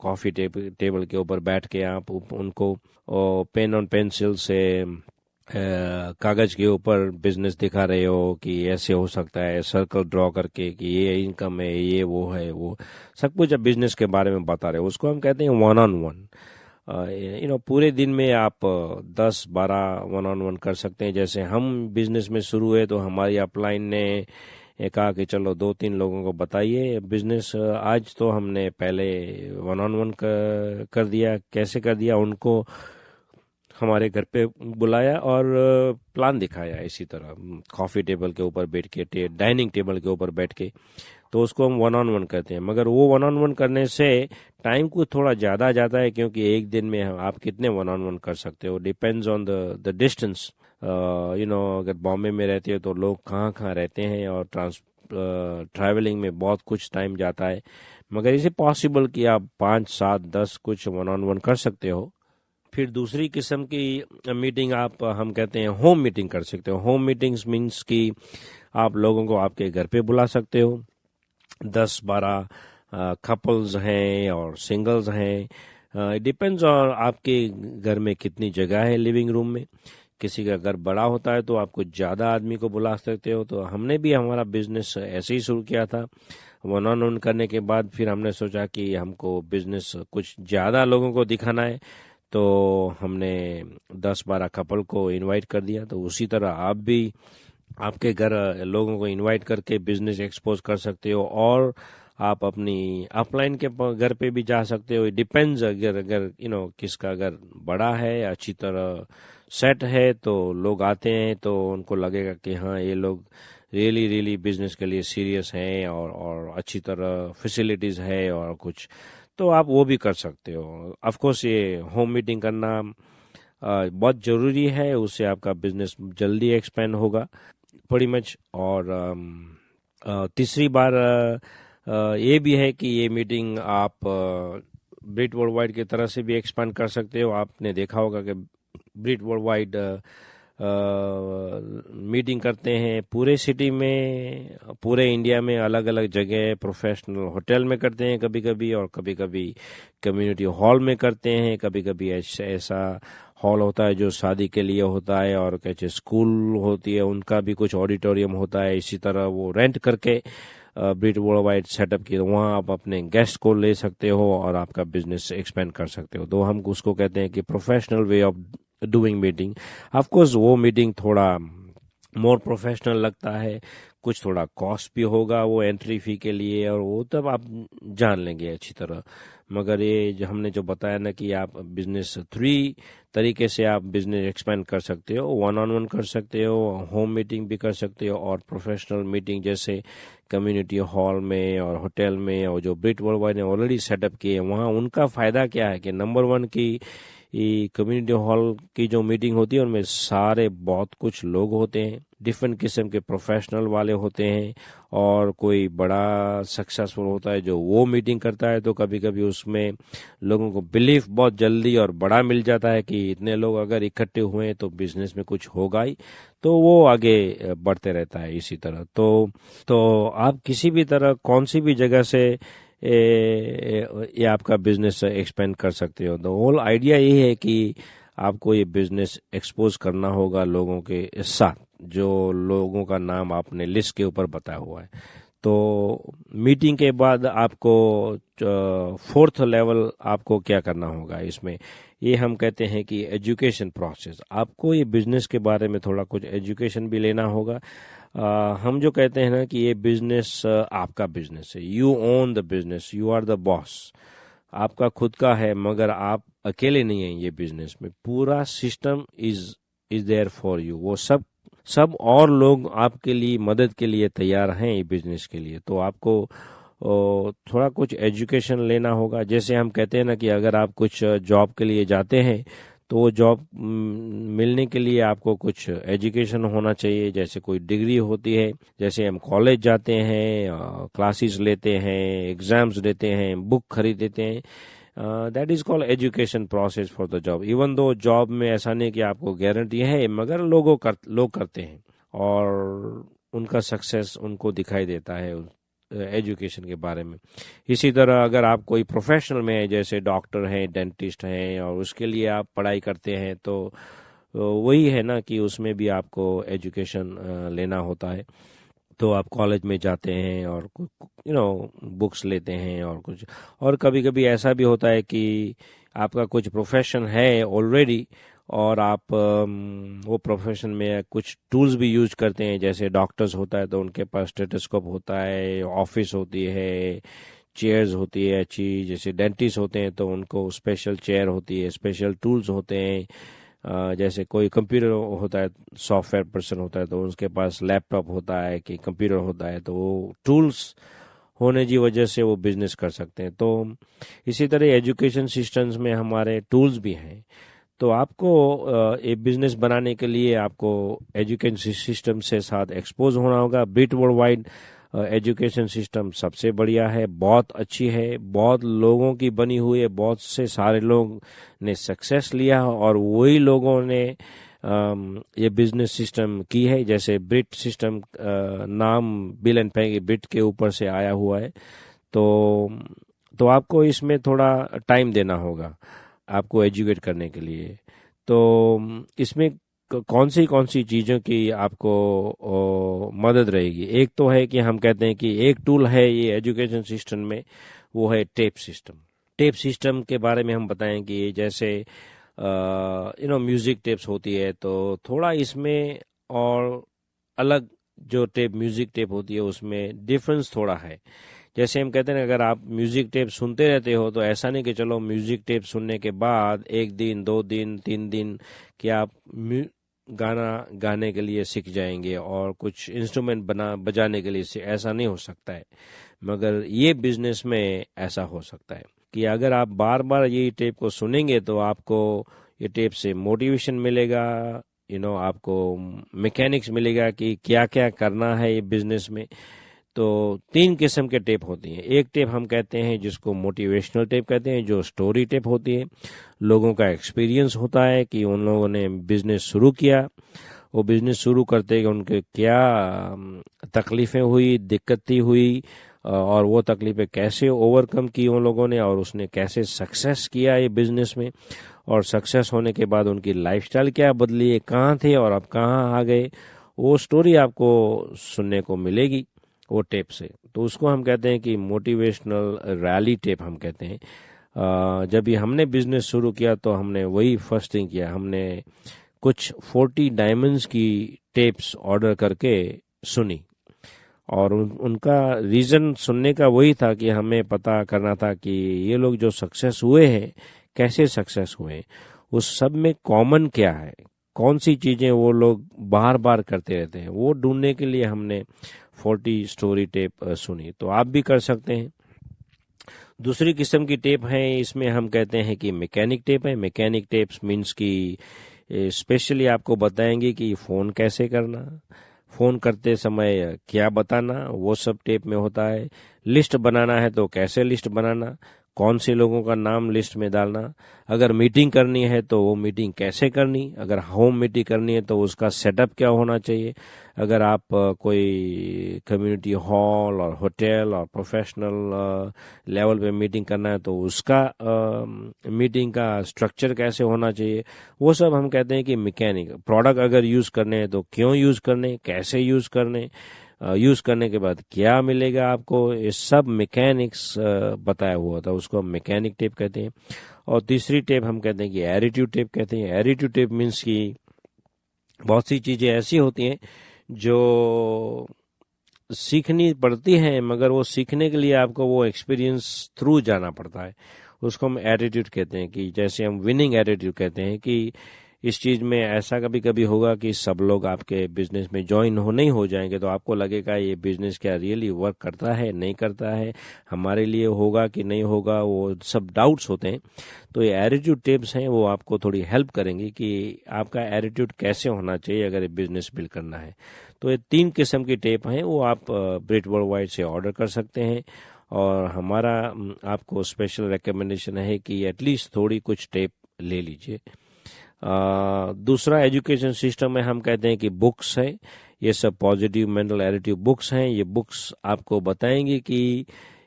कॉफ़ी टेबल के ऊपर बैठ के आप उनको पेन और पेंसिल से कागज के ऊपर बिजनेस दिखा रहे हो कि ऐसे हो सकता है, सर्कल ड्रॉ करके कि ये इनकम है, ये वो है, वो सब कुछ अब बिजनेस के बारे में बता रहे हो, उसको हम कहते हैं वन ऑन वन। पूरे दिन में आप 10-12 वन ऑन वन कर सकते हैं। जैसे हम बिजनेस में शुरू हुए तो हमारी अपलाइन ने कहा कि चलो 2-3 लोगों को बताइए बिजनेस। आज तो हमने पहले वन ऑन वन कर दिया। कैसे कर दिया? उनको हमारे घर पे बुलाया और प्लान दिखाया, इसी तरह कॉफ़ी टेबल के ऊपर बैठ के, डाइनिंग टेबल के ऊपर बैठ के। तो उसको हम वन ऑन वन कहते हैं। मगर वो वन ऑन वन करने से टाइम को थोड़ा ज़्यादा जाता है क्योंकि एक दिन में आप कितने वन ऑन वन कर सकते हो, डिपेंड्स ऑन द डिस्टेंस। अगर बॉम्बे में रहते हो तो लोग कहाँ रहते हैं और ट्रैवलिंग में बहुत कुछ टाइम जाता है। मगर इसे पॉसिबल कि आप 5-7-10 कुछ वन ऑन वन कर सकते हो। फिर दूसरी किस्म की मीटिंग हम कहते हैं होम मीटिंग कर सकते हो। होम मीटिंग्स मीन्स कि आप लोगों को आपके घर पे बुला सकते हो। 10-12 कपल्स हैं और सिंगल्स हैं। डिपेंड्स ऑन आपके घर में कितनी जगह है लिविंग रूम में। किसी का घर बड़ा होता है तो आपको ज़्यादा आदमी को बुला सकते हो। तो हमने भी हमारा बिजनेस ऐसे ही शुरू किया था। वन ऑन वन करने के बाद फिर हमने सोचा कि हमको बिजनेस कुछ ज़्यादा लोगों को दिखाना है तो हमने 10-12 कपल को इनवाइट कर दिया। तो उसी तरह आप भी आपके घर लोगों को इनवाइट करके बिजनेस एक्सपोज कर सकते हो, और आप अपनी अपलाइन के घर पे भी जा सकते हो। डिपेंड्स, अगर अगर किसका घर बड़ा है, अच्छी तरह सेट है, तो लोग आते हैं तो उनको लगेगा कि हाँ, ये लोग रियली रियली बिजनेस के लिए सीरियस हैं, और अच्छी तरह फैसिलिटीज है और कुछ, तो आप वो भी कर सकते हो। ऑफ कोर्स ये होम मीटिंग करना बहुत ज़रूरी है, उससे आपका बिजनेस जल्दी एक्सपेंड होगा pretty much। और तीसरी बार ये भी है कि ये मीटिंग आप ब्रिट वर्ल्ड वाइड की तरह से भी एक्सपांड कर सकते हो। आपने देखा होगा कि ब्रिट वर्ल्ड वाइड मीटिंग करते हैं पूरे सिटी में, पूरे इंडिया में, अलग अलग जगह, प्रोफेशनल होटल में करते हैं कभी कभी, और कभी कभी कम्युनिटी हॉल में करते हैं। कभी कभी ऐसा हॉल होता है जो शादी के लिए होता है, और कैसे स्कूल होती है उनका भी कुछ ऑडिटोरियम होता है। इसी तरह वो रेंट करके ब्रिट वर्ल्ड वाइड सेटअप की, वहाँ आप अपने गेस्ट को ले सकते हो और आपका बिजनेस एक्सपेंड कर सकते हो। तो हम उसको कहते हैं कि professional way of doing meeting. Of course वो मीटिंग थोड़ा मोर प्रोफेशनल लगता है, कुछ थोड़ा कॉस्ट भी होगा वो एंट्री फी के लिए, और वो तब आप जान लेंगे अच्छी तरह। मगर ये जो हमने जो बताया ना कि आप बिजनेस 3 तरीके से आप बिजनेस एक्सपेंड कर सकते हो। 1-on-1 कर सकते हो, होम मीटिंग भी कर सकते हो, और प्रोफेशनल मीटिंग जैसे कम्युनिटी हॉल में और होटल में, और जो ब्रिट वर्ल्ड वाइड ने ऑलरेडी सेटअप किए हैं वहाँ। उनका फ़ायदा क्या है कि नंबर 1 की कम्युनिटी हॉल की जो मीटिंग होती है उनमें सारे बहुत कुछ लोग होते हैं, डिफरेंट किस्म के प्रोफेशनल वाले होते हैं, और कोई बड़ा सक्सेसफुल होता है जो वो मीटिंग करता है, तो कभी कभी उसमें लोगों को बिलीफ बहुत जल्दी और बड़ा मिल जाता है कि इतने लोग अगर इकट्ठे हुए हैं तो बिजनेस में कुछ होगा ही, तो वो आगे बढ़ते रहता है इसी तरह। तो आप किसी भी तरह कौन सी भी जगह से ये आपका बिजनेस एक्सपेंड कर सकते हो। द होल आइडिया ये है कि आपको ये बिजनेस एक्सपोज करना होगा लोगों के साथ, जो लोगों का नाम आपने लिस्ट के ऊपर बताया हुआ है। तो मीटिंग के बाद आपको 4th लेवल आपको क्या करना होगा इसमें, ये हम कहते हैं कि एजुकेशन प्रोसेस। आपको ये बिजनेस के बारे में थोड़ा कुछ एजुकेशन भी लेना होगा। हम जो कहते हैं ना कि ये बिजनेस आपका बिजनेस है, you own the business, you are the boss, आपका खुद का है, मगर आप अकेले नहीं हैं ये बिजनेस में। पूरा system is there for you. वो सब और लोग आपके लिए मदद के लिए तैयार हैं ये बिजनेस के लिए। तो आपको थोड़ा कुछ एजुकेशन लेना होगा। जैसे हम कहते हैं ना कि अगर आप कुछ जॉब के लिए जाते हैं तो वो जॉब मिलने के लिए आपको कुछ एजुकेशन होना चाहिए, जैसे कोई डिग्री होती है। जैसे हम कॉलेज जाते हैं, क्लासेस लेते हैं, एग्जाम्स देते हैं, बुक खरीदते हैं, that is called education process for the job. Even though job में ऐसा नहीं कि आपको गारंटी है, मगर लोग करते हैं और उनका सक्सेस उनको दिखाई देता है एजुकेशन के बारे में। इसी तरह अगर आप कोई प्रोफेशनल में है, जैसे डॉक्टर हैं, डेंटिस्ट हैं, और उसके लिए आप पढ़ाई करते हैं, तो वही है ना कि उसमें भी आपको एजुकेशन लेना होता है। तो आप कॉलेज में जाते हैं और बुक्स लेते हैं और कुछ, और कभी कभी ऐसा भी होता है कि आपका कुछ प्रोफेशन है ऑलरेडी, और आप वो प्रोफेशन में कुछ टूल्स भी यूज करते हैं। जैसे डॉक्टर्स होता है तो उनके पास स्टेथोस्कोप होता है, ऑफिस होती है, चेयर्स होती है अच्छी। जैसे डेंटिस्ट होते हैं तो उनको स्पेशल चेयर होती है, स्पेशल टूल्स होते हैं। जैसे कोई कंप्यूटर होता है, सॉफ्टवेयर पर्सन होता है तो उसके पास लैपटॉप होता है कि कंप्यूटर होता है, तो वो टूल्स होने की वजह से वो बिजनेस कर सकते हैं। तो इसी तरह एजुकेशन सिस्टम्स में हमारे टूल्स भी हैं। तो आपको एक बिजनेस बनाने के लिए आपको एजुकेशन सिस्टम से साथ एक्सपोज होना होगा। ब्रिट वर्ल्ड वाइड एजुकेशन सिस्टम सबसे बढ़िया है, बहुत अच्छी है, बहुत लोगों की बनी हुई है, बहुत से सारे लोग ने सक्सेस लिया और वही लोगों ने ये बिजनेस सिस्टम की है। जैसे ब्रिट सिस्टम नाम बिल एंड पे ब्रिट के ऊपर से आया हुआ है। तो आपको इसमें थोड़ा टाइम देना होगा आपको एजुकेट करने के लिए। तो इसमें कौन सी चीज़ों की आपको मदद रहेगी। एक तो है कि हम कहते हैं कि एक टूल है ये एजुकेशन सिस्टम में, वो है टेप सिस्टम। टेप सिस्टम के बारे में हम बताएं कि जैसे म्यूजिक टेप्स होती है, तो थोड़ा इसमें और अलग जो टेप म्यूजिक टेप होती है उसमें डिफरेंस थोड़ा है। जैसे हम कहते हैं ना, अगर आप म्यूजिक टेप सुनते रहते हो तो ऐसा नहीं कि चलो म्यूजिक टेप सुनने के बाद 1 दिन 2 दिन 3 दिन कि आप गाना गाने के लिए सीख जाएंगे और कुछ इंस्ट्रूमेंट बजाने के लिए ऐसा नहीं हो सकता है। मगर ये बिजनेस में ऐसा हो सकता है कि अगर आप बार बार ये टेप को सुनेंगे तो आपको ये टेप से मोटिवेशन मिलेगा, आपको मैकेनिक्स मिलेगा कि क्या क्या करना है ये बिजनेस में। तो 3 किस्म के टेप होती हैं। एक टेप हम कहते हैं जिसको मोटिवेशनल टेप कहते हैं, जो स्टोरी टेप होती है, लोगों का एक्सपीरियंस होता है कि उन लोगों ने बिजनेस शुरू किया, वो बिजनेस शुरू करते कि उनके क्या तकलीफें हुई, दिक्कतें हुई, और वो तकलीफें कैसे ओवरकम की उन लोगों ने, और उसने कैसे सक्सेस किया ये बिजनेस में, और सक्सेस होने के बाद उनकी लाइफस्टाइल क्या बदली है, कहाँ थे और अब कहाँ आ गए, वो स्टोरी आपको सुनने को मिलेगी वो टेप से। तो उसको हम कहते हैं कि मोटिवेशनल रैली टेप हम कहते हैं। जब भी हमने बिजनेस शुरू किया तो हमने वही फर्स्ट थिंग किया, हमने कुछ 40 डायमंड्स की टेप्स ऑर्डर करके सुनी, और उनका रीज़न सुनने का वही था कि हमें पता करना था कि ये लोग जो सक्सेस हुए हैं कैसे सक्सेस हुए, उस सब में कॉमन क्या है, कौन सी चीज़ें वो लोग बार बार करते रहते हैं, वो ढूंढने के लिए हमने 40 स्टोरी टेप सुनी। तो आप भी कर सकते हैं। दूसरी किस्म की टेप है, इसमें हम कहते हैं कि मैकेनिक टेप है। मैकेनिक टेप्स मीन्स कि स्पेशली आपको बताएंगे कि फ़ोन कैसे करना, फ़ोन करते समय क्या बताना, वो सब टेप में होता है। लिस्ट बनाना है तो कैसे लिस्ट बनाना, कौन से लोगों का नाम लिस्ट में डालना, अगर मीटिंग करनी है तो वो मीटिंग कैसे करनी, अगर होम मीटिंग करनी है तो उसका सेटअप क्या होना चाहिए, अगर आप कोई कम्युनिटी हॉल और होटल और प्रोफेशनल लेवल पे मीटिंग करना है तो उसका मीटिंग का स्ट्रक्चर कैसे होना चाहिए, वो सब हम कहते हैं कि मैकेनिक। प्रोडक्ट अगर यूज़ करने हैं तो क्यों यूज़ करने, कैसे यूज़ करने, यूज़ करने के बाद क्या मिलेगा आपको, ये सब मैकेनिक्स बताया हुआ होता है, उसको हम मैकेनिक टेप कहते हैं। और तीसरी टेप हम कहते हैं कि एटीट्यूड टेप कहते हैं। एटीट्यूड टेप मीन्स कि बहुत सी चीज़ें ऐसी होती हैं जो सीखनी पड़ती हैं, मगर वो सीखने के लिए आपको वो एक्सपीरियंस थ्रू जाना पड़ता है, उसको हम एटीट्यूड कहते हैं। कि जैसे हम विनिंग एटीट्यूड कहते हैं कि इस चीज़ में ऐसा कभी कभी होगा कि सब लोग आपके बिजनेस में ज्वाइन नहीं हो जाएंगे, तो आपको लगेगा ये बिजनेस क्या रियली वर्क करता है नहीं करता है, हमारे लिए होगा कि नहीं होगा, वो सब डाउट्स होते हैं। तो ये एटीट्यूड टिप्स हैं, वो आपको थोड़ी हेल्प करेंगी कि आपका एटीट्यूड कैसे होना चाहिए अगर ये बिजनेस बिल्ड करना है। तो ये 3 किस्म की टेप हैं, वो आप ब्रिट वर्ल्डवाइड से ऑर्डर कर सकते हैं। और हमारा आपको स्पेशल रिकमेंडेशन है कि एटलीस्ट थोड़ी कुछ टेप ले लीजिए। दूसरा एजुकेशन सिस्टम में हम कहते हैं कि बुक्स है, ये सब पॉजिटिव मेंटल एटीट्यूड बुक्स हैं। ये बुक्स आपको बताएंगी कि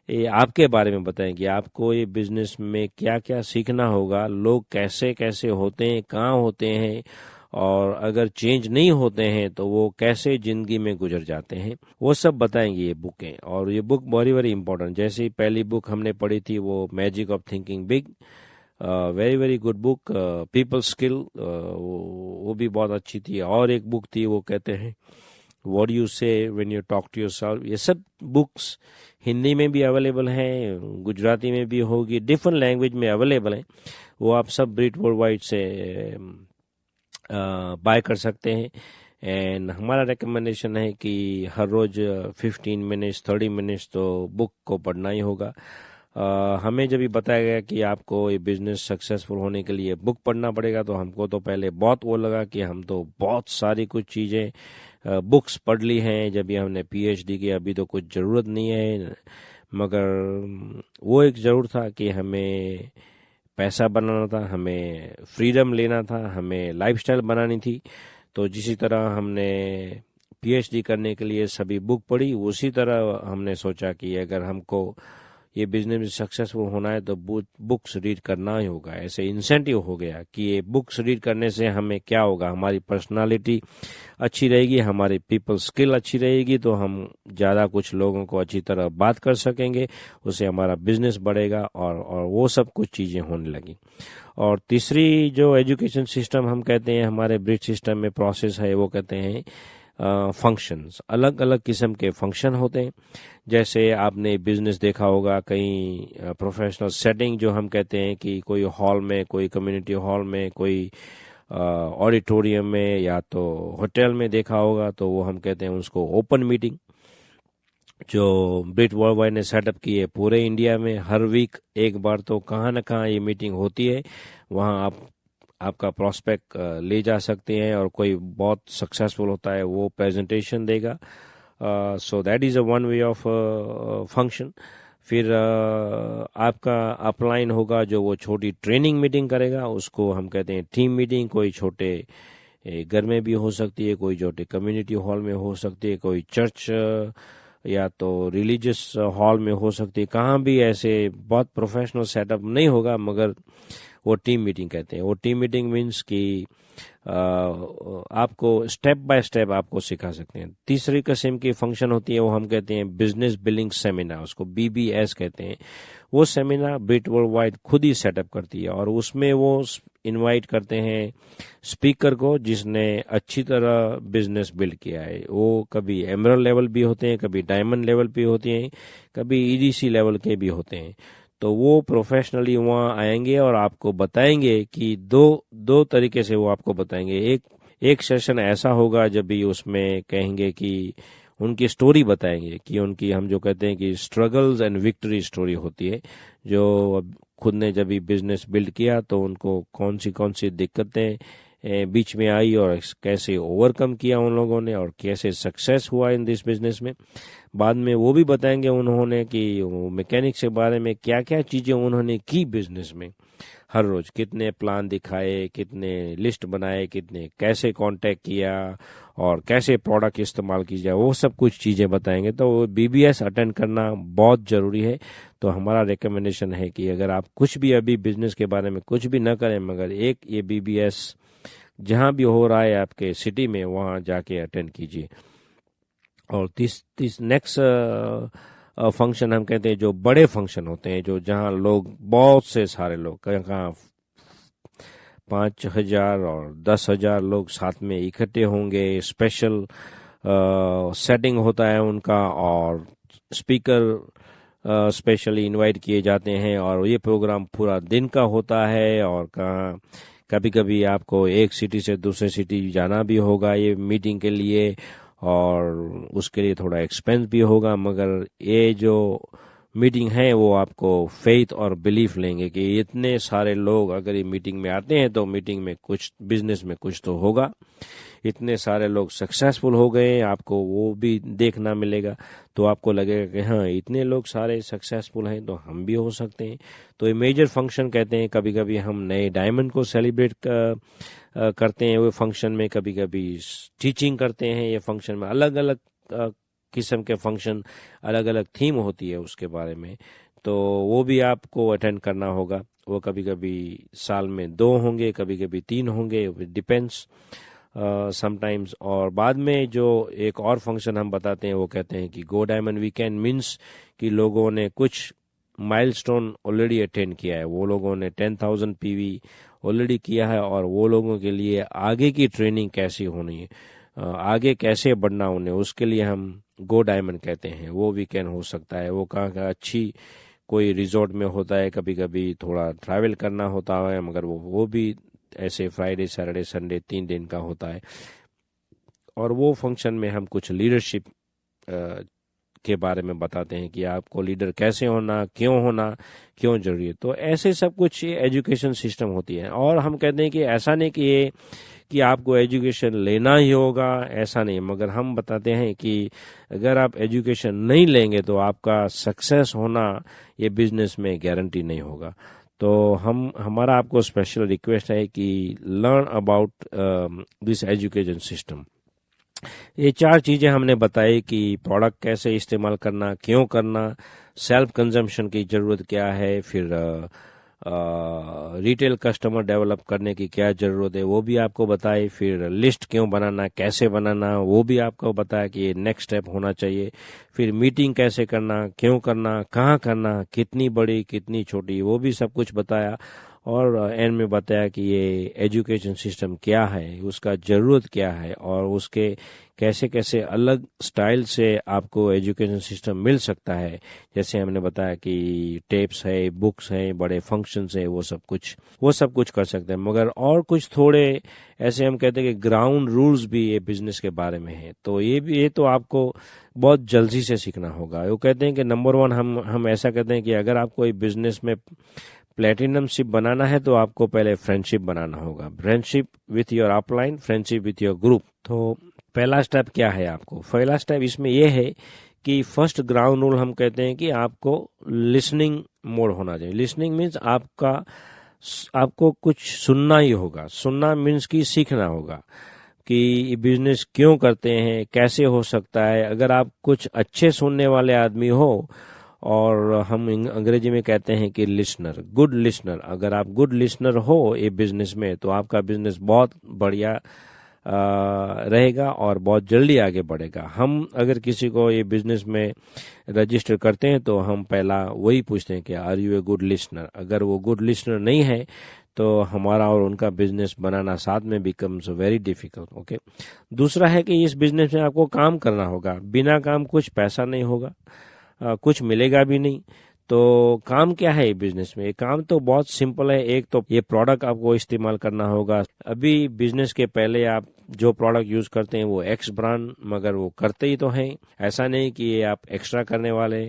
ये आपके बारे में बताएंगे आपको ये बिजनेस में क्या क्या सीखना होगा, लोग कैसे कैसे होते हैं, कहाँ होते हैं, और अगर चेंज नहीं होते हैं तो वो कैसे जिंदगी में गुजर जाते हैं, वो सब बताएंगी ये बुकें। और ये बुक वेरी वेरी इंपॉर्टेंट। जैसे पहली बुक हमने पढ़ी थी वो magic of thinking big, very very good book. People skill, वो भी बहुत अच्छी थी। और एक बुक थी वो कहते हैं what you say when you talk to yourself. ये सब बुक्स हिंदी में भी अवेलेबल हैं, गुजराती में भी होगी, डिफरेंट लैंग्वेज में अवेलेबल हैं। वो आप सब ब्रिट वर्ल्डवाइड से बाय कर सकते हैं। एंड हमारा रिकमेंडेशन है कि हर रोज 15 मिनट्स 30 मिनट्स तो बुक को पढ़ना ही होगा। हमें जब भी बताया गया कि आपको ये बिजनेस सक्सेसफुल होने के लिए बुक पढ़ना पड़ेगा, तो हमको तो पहले बहुत वो लगा कि हम तो बहुत सारी कुछ चीज़ें बुक्स पढ़ ली हैं, जब भी हमने पीएचडी की, अभी तो कुछ ज़रूरत नहीं है। मगर वो एक ज़रूर था कि हमें पैसा बनाना था, हमें फ्रीडम लेना था, हमें लाइफस्टाइल बनानी थी। तो जिसी तरह हमने पीएचडी करने के लिए सभी बुक पढ़ी, उसी तरह हमने सोचा कि अगर हमको ये बिजनेस में सक्सेसफुल होना है तो बुक्स रीड करना ही होगा। ऐसे इंसेंटिव हो गया कि ये बुक्स रीड करने से हमें क्या होगा, हमारी पर्सनालिटी अच्छी रहेगी, हमारी पीपल स्किल अच्छी रहेगी, तो हम ज़्यादा कुछ लोगों को अच्छी तरह बात कर सकेंगे, उससे हमारा बिजनेस बढ़ेगा और वो सब कुछ चीज़ें होने लगी। और तीसरी जो एजुकेशन सिस्टम हम कहते हैं, हमारे ब्रिज सिस्टम में प्रोसेस है, वो कहते हैं फंक्शंस। अलग अलग किस्म के फंक्शन होते हैं। जैसे आपने बिजनेस देखा होगा, कई प्रोफेशनल सेटिंग जो हम कहते हैं कि कोई हॉल में, कोई कम्युनिटी हॉल में, कोई ऑडिटोरियम में या तो होटल में देखा होगा, तो वो हम कहते हैं उसको ओपन मीटिंग। जो ब्रिट वर्ल्ड वाइड ने सेटअप की है पूरे इंडिया में, हर वीक एक बार तो कहाँ न कहाँ ये मीटिंग होती है। वहाँ आपका प्रोस्पेक्ट ले जा सकते हैं और कोई बहुत सक्सेसफुल होता है वो प्रेजेंटेशन देगा। So that is a one way of function. फिर आपका अपलाइन होगा जो वो छोटी ट्रेनिंग मीटिंग करेगा, उसको हम कहते हैं टीम मीटिंग। कोई छोटे घर में भी हो सकती है, कोई छोटे कम्युनिटी हॉल में हो सकती है, कोई चर्च या तो रिलीजियस हॉल में हो सकती है। कहाँ भी ऐसे बहुत प्रोफेशनल सेटअप नहीं होगा, मगर वो टीम मीटिंग कहते हैं। वो टीम मीटिंग मीन्स कि आपको स्टेप बाय स्टेप आपको सिखा सकते हैं। तीसरी किस्म की फंक्शन होती है, वो हम कहते हैं बिजनेस बिल्डिंग सेमिनार, उसको BBS कहते हैं। वो सेमिनार ब्रिट वर्ल्ड वाइड खुद ही सेटअप करती है और उसमें वो इनवाइट करते हैं स्पीकर को जिसने अच्छी तरह बिजनेस बिल्ड किया है। वो कभी एमरल्ड लेवल भी होते हैं, कभी डायमंड लेवल भी होते हैं, कभी EDC लेवल के भी होते हैं। तो वो प्रोफेशनली वहाँ आएंगे और आपको बताएंगे कि दो तरीके से वो आपको बताएंगे। एक सेशन ऐसा होगा जब भी उसमें कहेंगे कि उनकी स्टोरी बताएंगे कि उनकी, हम जो कहते हैं कि स्ट्रगल्स एंड विक्ट्री स्टोरी होती है, जो खुद ने जब भी बिजनेस बिल्ड किया तो उनको कौन सी दिक्कतें बीच में आई और कैसे ओवरकम किया उन लोगों ने और कैसे सक्सेस हुआ इन दिस बिजनेस में। बाद में वो भी बताएंगे उन्होंने कि मैकेनिक्स के बारे में क्या क्या चीज़ें उन्होंने की बिजनेस में, हर रोज कितने प्लान दिखाए, कितने लिस्ट बनाए, कितने कैसे कांटेक्ट किया और कैसे प्रोडक्ट इस्तेमाल की जाए, वो सब कुछ चीज़ें बताएंगे। तो BBS अटेंड करना बहुत ज़रूरी है। तो हमारा रिकमेंडेशन है कि अगर आप कुछ भी अभी बिजनेस के बारे में कुछ भी न करें, मगर एक ये BBS जहाँ भी हो रहा है आपके सिटी में, वहाँ जाके अटेंड कीजिए। और तीस नेक्स्ट फंक्शन हम कहते हैं जो बड़े फंक्शन होते हैं, जो जहाँ लोग बहुत से सारे लोग, कहाँ 5,000 और 10,000 लोग साथ में इकट्ठे होंगे। स्पेशल सेटिंग होता है उनका और स्पीकर स्पेशली इनवाइट किए जाते हैं और ये प्रोग्राम पूरा दिन का होता है। और कहाँ कभी कभी आपको एक सिटी से दूसरे सिटी जाना भी होगा ये मीटिंग के लिए, और उसके लिए थोड़ा एक्सपेंस भी होगा। मगर ये जो मीटिंग है वो आपको फेथ और बिलीफ लेंगे कि इतने सारे लोग अगर ये मीटिंग में आते हैं तो मीटिंग में कुछ, बिजनेस में कुछ तो होगा। इतने सारे लोग सक्सेसफुल हो गए, आपको वो भी देखना मिलेगा। तो आपको लगेगा कि हाँ, इतने लोग सारे सक्सेसफुल हैं तो हम भी हो सकते हैं। तो ये मेजर फंक्शन कहते हैं। कभी कभी हम नए डायमंड को सेलिब्रेट करते हैं वो फंक्शन में, कभी कभी टीचिंग करते हैं ये फंक्शन में। अलग अलग किस्म के फंक्शन, अलग अलग थीम होती है उसके बारे में, तो वो भी आपको अटेंड करना होगा। वो कभी कभी साल में 2 होंगे, कभी कभी 3 होंगे, डिपेंड्स समटाइम्स। और बाद में जो एक और फंक्शन हम बताते हैं वो कहते हैं कि गो डायमंड वीकेंड, मीन्स कि लोगों ने कुछ माइलस्टोन ऑलरेडी अटेंड किया है, वो लोगों ने 10,000 PV ऑलरेडी किया है और वो लोगों के लिए आगे की ट्रेनिंग कैसी होनी है, आगे कैसे बढ़ना उन्हें, उसके लिए हम गो डायमंड कहते हैं। वो वीकेंड हो सकता है, वो कहाँ का अच्छी कोई रिजॉर्ट में होता है, कभी कभी थोड़ा ट्रैवल करना होता है, मगर वो भी ऐसे फ्राइडे सैटरडे संडे 3 दिन का होता है। और वो फंक्शन में हम कुछ लीडरशिप के बारे में बताते हैं कि आपको लीडर कैसे होना, क्यों जरूरी है। तो ऐसे सब कुछ एजुकेशन सिस्टम होती है। और हम कहते हैं कि ऐसा नहीं कि ये कि आपको एजुकेशन लेना ही होगा, ऐसा नहीं, मगर हम बताते हैं कि अगर आप एजुकेशन नहीं लेंगे तो आपका सक्सेस होना ये बिजनेस में गारंटी नहीं होगा। तो हमारा आपको स्पेशल रिक्वेस्ट है कि learn about this education system. ये 4 चीजें हमने बताई कि प्रोडक्ट कैसे इस्तेमाल करना, क्यों करना, सेल्फ कंजम्पशन की जरूरत क्या है, फिर रिटेल कस्टमर डेवलप करने की क्या जरूरत है वो भी आपको बताए, फिर लिस्ट क्यों बनाना, कैसे बनाना वो भी आपको बताया कि ये नेक्स्ट स्टेप होना चाहिए, फिर मीटिंग कैसे करना, क्यों करना, कहाँ करना, कितनी बड़ी कितनी छोटी वो भी सब कुछ बताया। और एंड में बताया कि ये एजुकेशन सिस्टम क्या है, उसका ज़रूरत क्या है और उसके कैसे कैसे अलग स्टाइल से आपको एजुकेशन सिस्टम मिल सकता है। जैसे हमने बताया कि टेप्स है, बुक्स हैं, बड़े फंक्शंस है, वो सब कुछ कर सकते हैं। मगर और कुछ थोड़े ऐसे हम कहते हैं कि ग्राउंड रूल्स भी ये बिजनेस के बारे में है, तो ये तो आपको बहुत जल्दी से सीखना होगा। वो कहते हैं कि नंबर 1 हम ऐसा कहते हैं कि अगर आपको ये बिजनेस में प्लेटिनम शिप बनाना है तो आपको पहले फ्रेंडशिप बनाना होगा, friendship with your upline, friendship with your group. तो पहला स्टेप क्या है आपको, पहला स्टेप इसमें यह है कि फर्स्ट ग्राउंड रूल हम कहते हैं कि आपको लिसनिंग मोड होना चाहिए। लिसनिंग मीन्स आपको कुछ सुनना ही होगा। सुनना मीन्स कि सीखना होगा कि बिजनेस क्यों करते हैं, कैसे हो सकता है। अगर आप कुछ अच्छे सुनने वाले आदमी हो, और हम अंग्रेजी में कहते हैं कि लिसनर, गुड लिसनर, अगर आप गुड लिसनर हो ये बिजनेस में तो आपका बिजनेस बहुत बढ़िया रहेगा और बहुत जल्दी आगे बढ़ेगा। हम अगर किसी को ये बिजनेस में रजिस्टर करते हैं तो हम पहला वही पूछते हैं कि are you a good listener. अगर वो गुड लिसनर नहीं है तो हमारा और उनका बिजनेस बनाना साथ में बिकम्स वेरी डिफिकल्ट। ओके, दूसरा है कि इस बिजनेस में आपको काम करना होगा। बिना काम कुछ पैसा नहीं होगा, कुछ मिलेगा भी नहीं। तो काम क्या है बिजनेस में? काम तो बहुत सिंपल है। एक तो ये प्रोडक्ट आपको इस्तेमाल करना होगा। अभी बिजनेस के पहले आप जो प्रोडक्ट यूज करते हैं वो एक्स ब्रांड, मगर वो करते ही तो हैं। ऐसा नहीं कि ये आप एक्स्ट्रा करने वाले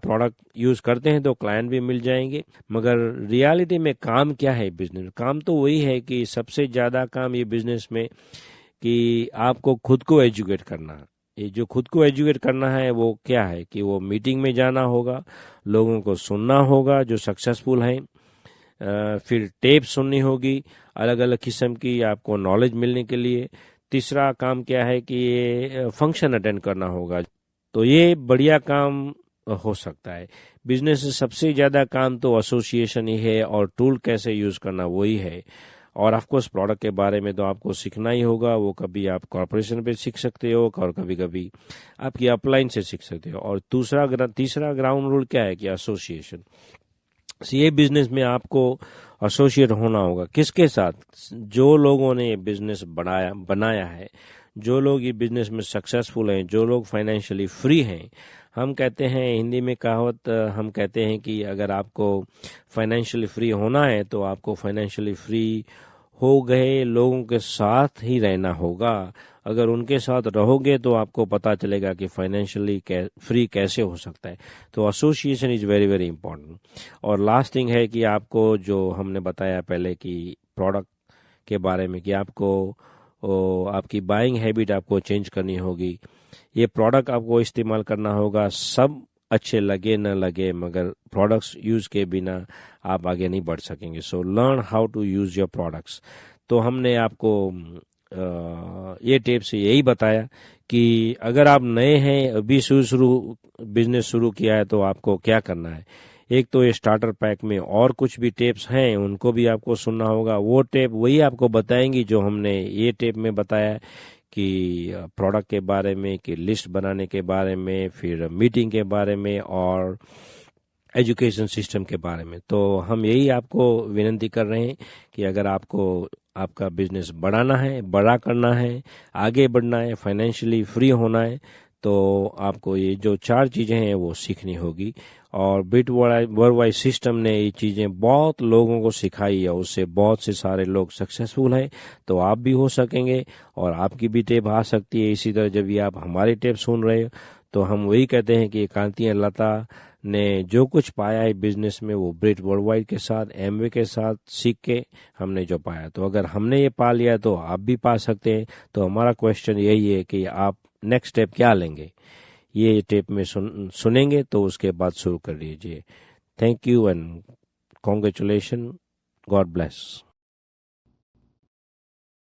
प्रोडक्ट यूज करते हैं तो क्लाइंट भी मिल जाएंगे। मगर रियलिटी में काम क्या है बिजनेस में? काम तो वही है कि सबसे ज्यादा काम ये बिजनेस में कि आपको खुद को एजुकेट करना। ये जो खुद को एजुकेट करना है वो क्या है कि वो मीटिंग में जाना होगा, लोगों को सुनना होगा जो सक्सेसफुल हैं, फिर टेप सुननी होगी अलग अलग किस्म की आपको नॉलेज मिलने के लिए। तीसरा काम क्या है कि ये फंक्शन अटेंड करना होगा। तो ये बढ़िया काम हो सकता है। बिजनेस से सबसे ज़्यादा काम तो एसोसिएशन ही है और टूल कैसे यूज़ करना वही है। और ऑफकोर्स प्रोडक्ट के बारे में तो आपको सीखना ही होगा। वो कभी आप कॉर्पोरेशन पे सीख सकते हो और कभी कभी आपकी अपलाइन से सीख सकते हो। और तीसरा ग्राउंड रूल क्या है कि एसोसिएशन। ये बिजनेस में आपको एसोसिएट होना होगा। किसके साथ? जो लोगों ने ये बिजनेस बनाया है, जो लोग ये बिजनेस में सक्सेसफुल हैं, जो लोग फाइनेंशियली फ्री हैं। हम कहते हैं हिंदी में कहावत हम कहते हैं कि अगर आपको फाइनेंशियली फ्री होना है तो आपको फाइनेंशियली फ्री हो गए लोगों के साथ ही रहना होगा। अगर उनके साथ रहोगे तो आपको पता चलेगा कि फाइनेंशियली फ्री कैसे हो सकता है। तो association is very very important. और लास्ट थिंग है कि आपको जो हमने बताया पहले कि प्रोडक्ट के बारे में कि आपको आपकी बाइंग हैबिट आपको चेंज करनी होगी। ये प्रोडक्ट आपको इस्तेमाल करना होगा। सब अच्छे लगे न लगे, मगर प्रोडक्ट्स यूज़ के बिना आप आगे नहीं बढ़ सकेंगे। So learn how to use your products. तो हमने आपको ये टेप से यही बताया कि अगर आप नए हैं, अभी बिजनेस शुरू किया है तो आपको क्या करना है। एक तो ये स्टार्टर पैक में और कुछ भी टेप्स हैं, उनको भी आपको सुनना होगा। वो टेप वही आपको बताएंगी जो हमने ये टेप में बताया कि प्रोडक्ट के बारे में, कि लिस्ट बनाने के बारे में, फिर मीटिंग के बारे में और एजुकेशन सिस्टम के बारे में। तो हम यही आपको विनती कर रहे हैं कि अगर आपको आपका बिजनेस बढ़ाना है, बड़ा करना है, आगे बढ़ना है, फाइनेंशियली फ्री होना है, तो आपको ये जो 4 चीज़ें हैं वो सीखनी होगी। और वर्ल्डवाइड सिस्टम ने ये चीज़ें बहुत लोगों को सिखाई है, उससे बहुत से सारे लोग सक्सेसफुल हैं। तो आप भी हो सकेंगे और आपकी भी टेप आ सकती है। इसी तरह जब भी आप हमारी टेप सुन रहे हो तो हम वही कहते हैं कि कांति लता ने जो कुछ पाया है बिजनेस में वो ब्रिट वर्ल्डवाइड के साथ, एमवे के साथ सीख के हमने जो पाया, तो अगर हमने ये पा लिया तो आप भी पा सकते हैं। तो हमारा क्वेश्चन यही है कि आप नेक्स्ट स्टेप क्या लेंगे। ये टेप में सुनेंगे तो उसके बाद शुरू कर लीजिए। Thank you and congratulation. God bless.